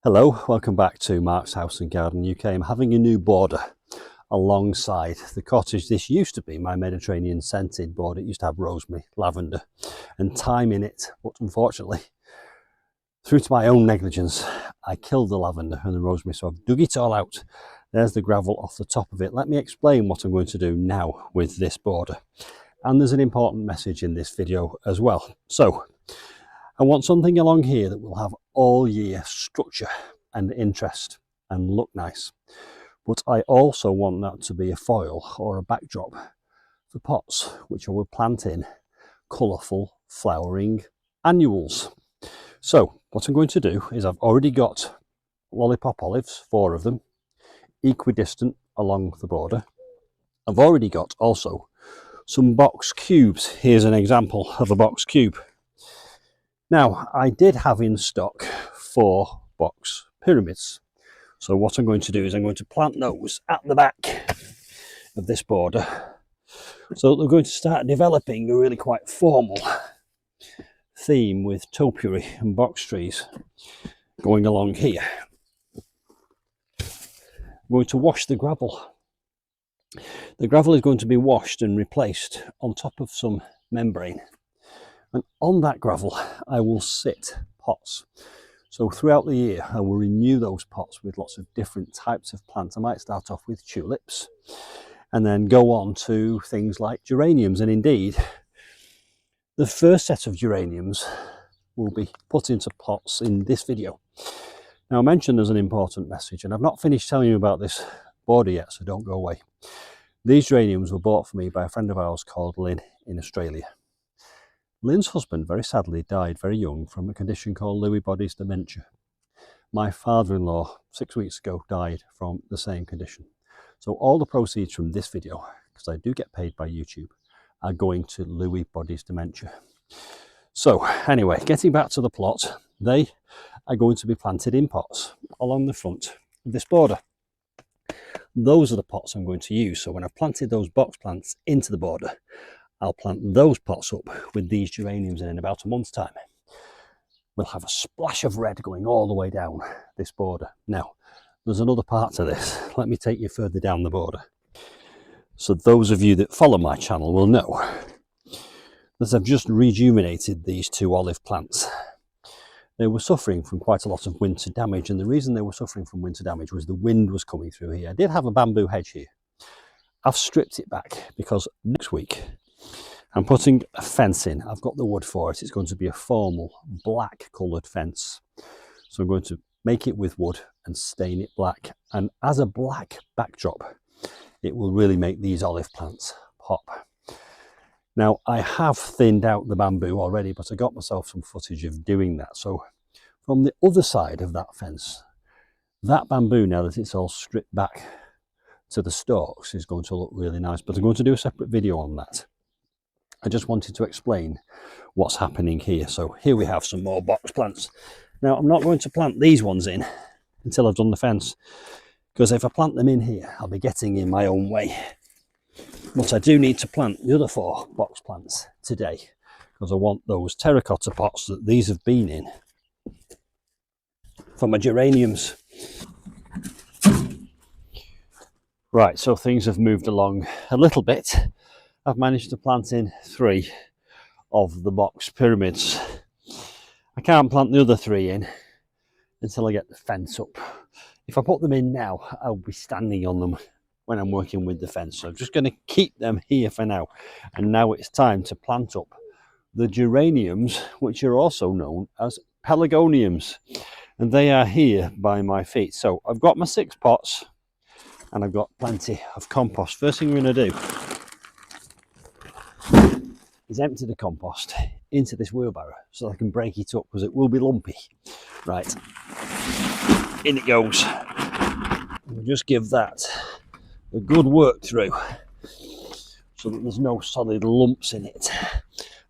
Hello, welcome back to Mark's House and Garden UK. I'm having a new border alongside the cottage. This used to be my Mediterranean scented border. It used to have rosemary, lavender and thyme in it, but unfortunately, through to my own negligence, I killed the lavender and the rosemary, so I've dug it all out. There's the gravel off the top of it. Let me explain what I'm going to do now with this border. And there's an important message in this video as well. So, I want something along here that will have all year structure and interest and look nice. But I also want that to be a foil or a backdrop for pots, which I will plant in colourful flowering annuals. So what I'm going to do is I've already got lollipop olives, 4 of them, equidistant along the border. I've already got also some box cubes. Here's an example of a box cube. Now, I did have in stock 4 box pyramids. So what I'm going to do is I'm going to plant those at the back of this border. So they're going to start developing a really quite formal theme with topiary and box trees going along here. I'm going to wash the gravel. The gravel is going to be washed and replaced on top of some membrane. And on that gravel, I will sit pots. So throughout the year, I will renew those pots with lots of different types of plants. I might start off with tulips and then go on to things like geraniums. And indeed, the first set of geraniums will be put into pots in this video. Now, I mentioned there's an important message, and I've not finished telling you about this border yet, so don't go away. These geraniums were bought for me by a friend of ours called Lynn in Australia. Lynn's husband, very sadly, died very young from a condition called Lewy bodies dementia. My father-in-law, 6 weeks ago, died from the same condition. So all the proceeds from this video, because I do get paid by YouTube, are going to Lewy bodies dementia. So anyway, getting back to the plot, they are going to be planted in pots along the front of this border. Those are the pots I'm going to use. So when I've planted those box plants into the border, I'll plant those pots up with these geraniums in about a month's time. We'll have a splash of red going all the way down this border. Now, there's another part to this. Let me take you further down the border. So those of you that follow my channel will know that I've just rejuvenated these 2 olive plants. They were suffering from quite a lot of winter damage, and the reason they were suffering from winter damage was the wind was coming through here. I did have a bamboo hedge here. I've stripped it back because next week I'm putting a fence in. I've got the wood for it. It's going to be a formal black coloured fence. So I'm going to make it with wood and stain it black. And as a black backdrop, it will really make these olive plants pop. Now, I have thinned out the bamboo already, but I got myself some footage of doing that. So from the other side of that fence, that bamboo, now that it's all stripped back to the stalks, is going to look really nice. But I'm going to do a separate video on that. I just wanted to explain what's happening here. So here we have some more box plants. Now, I'm not going to plant these ones in until I've done the fence, because if I plant them in here, I'll be getting in my own way. But I do need to plant the other 4 box plants today, because I want those terracotta pots that these have been in for my geraniums. Right, so things have moved along a little bit. I've managed to plant in 3 of the box pyramids. I can't plant the other 3 in until I get the fence up. If I put them in now, I'll be standing on them when I'm working with the fence. So I'm just going to keep them here for now. And now it's time to plant up the geraniums, which are also known as pelargoniums. And they are here by my feet. So I've got my 6 pots and I've got plenty of compost. First thing we're going to do is empty the compost into this wheelbarrow so I can break it up, because it will be lumpy. Right, in it goes. We'll just give that a good work through so that there's no solid lumps in it,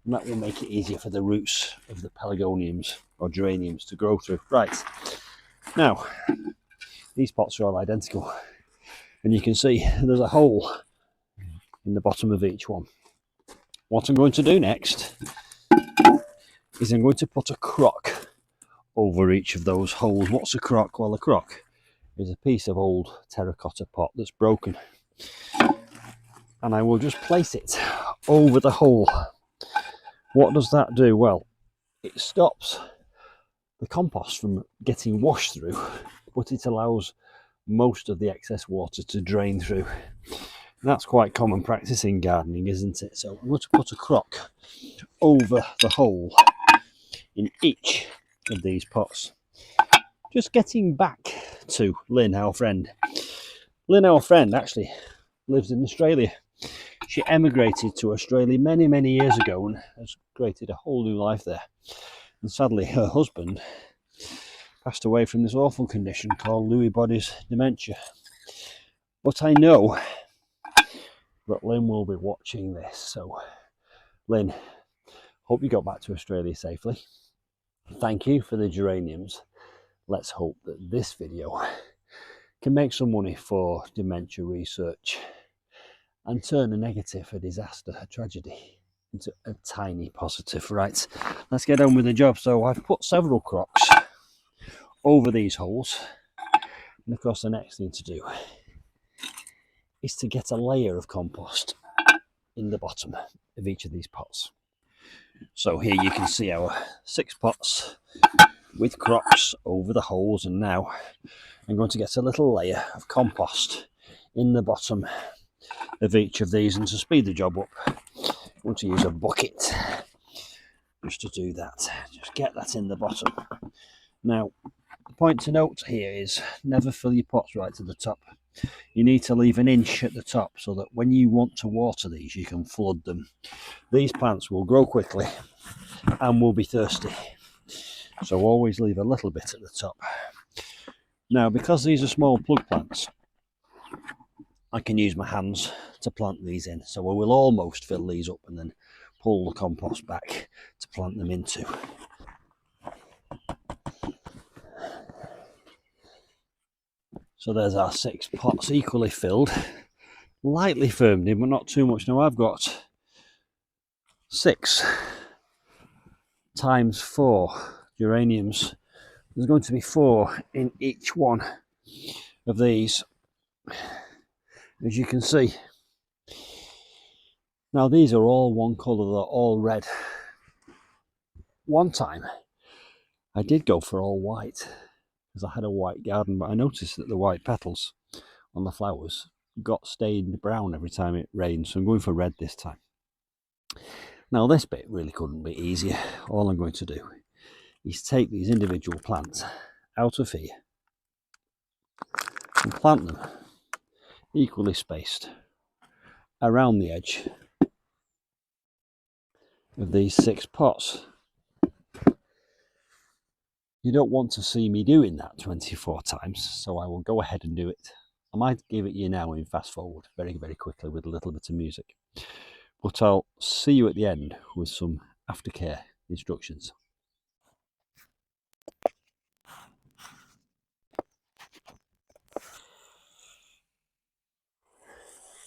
and that will make it easier for the roots of the pelargoniums or geraniums to grow through. Right, now these pots are all identical, and you can see there's a hole in the bottom of each one. What I'm going to do next is I'm going to put a crock over each of those holes. What's a crock? Well, a crock is a piece of old terracotta pot that's broken, and I will just place it over the hole. What does that do? Well, it stops the compost from getting washed through, but it allows most of the excess water to drain through. And that's quite common practice in gardening, isn't it? So I'm going to put a crock over the hole in each of these pots. Just getting back to Lynn, our friend. Lynn, our friend, actually lives in Australia. She emigrated to Australia many, many years ago and has created a whole new life there. And sadly, her husband passed away from this awful condition called Lewy bodies dementia. But I know that Lynn will be watching this. So, Lynn, hope you got back to Australia safely. Thank you for the geraniums. Let's hope that this video can make some money for dementia research and turn a negative, a disaster, a tragedy into a tiny positive. Right, let's get on with the job. So I've put several crocks over these holes, and of course the next thing to do is to get a layer of compost in the bottom of each of these pots. So here you can see our 6 pots with crocks over the holes, and now I'm going to get a little layer of compost in the bottom of each of these. And to speed the job up, I'm going to use a bucket just to do that. Just get that in the bottom. Now, the point to note here is never fill your pots right to the top. You need to leave an inch at the top so that when you want to water these, you can flood them. These plants will grow quickly and will be thirsty, so always leave a little bit at the top. Now, because these are small plug plants, I can use my hands to plant these in, so I will almost fill these up and then pull the compost back to plant them into. So there's our 6 pots equally filled, lightly firmed in, but not too much. Now I've got 6 times 4 geraniums. There's going to be 4 in each one of these, as you can see. Now these are all one colour, they're all red. One time I did go for all white because I had a white garden, but I noticed that the white petals on the flowers got stained brown every time it rained, so I'm going for red this time. Now this bit really couldn't be easier. All I'm going to do is take these individual plants out of here and plant them equally spaced around the edge of these 6 pots. You don't want to see me doing that 24 times, so I will go ahead and do it. I might give it you now in fast forward very, very quickly with a little bit of music. But I'll see you at the end with some aftercare instructions.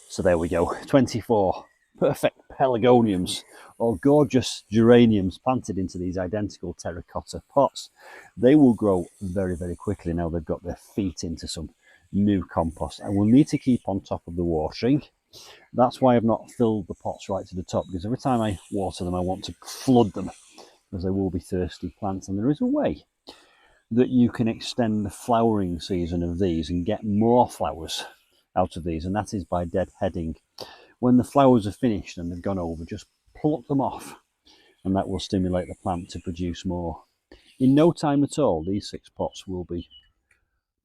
So there we go, 24 perfect pelargoniums, or gorgeous geraniums, planted into these identical terracotta pots. They will grow very, very quickly now they've got their feet into some new compost. I will need to keep on top of the watering. That's why I've not filled the pots right to the top, because every time I water them I want to flood them, because they will be thirsty plants. And there is a way that you can extend the flowering season of these and get more flowers out of these, and that is by deadheading. When the flowers are finished and they've gone over, just pluck them off, and that will stimulate the plant to produce more. In no time at all, these 6 pots will be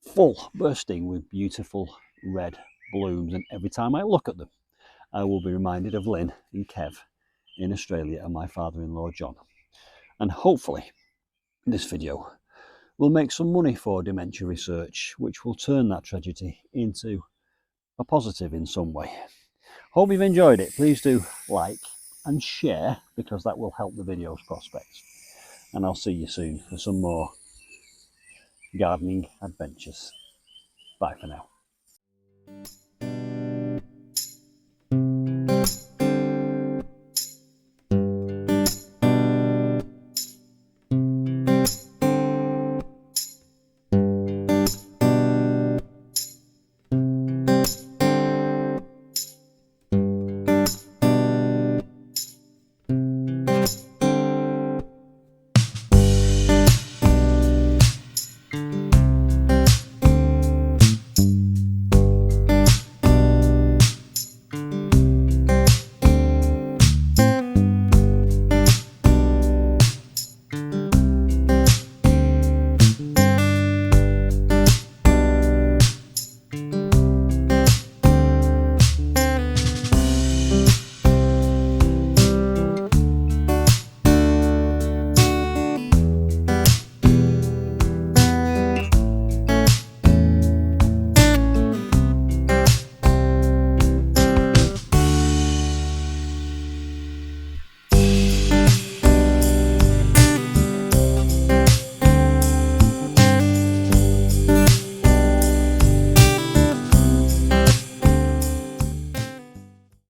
full, bursting with beautiful red blooms, and every time I look at them I will be reminded of Lynn and Kev in Australia and my father-in-law John. And hopefully this video will make some money for dementia research, which will turn that tragedy into a positive in some way. Hope you've enjoyed it. Please do like and share, because that will help the video's prospects. And I'll see you soon for some more gardening adventures. Bye for now.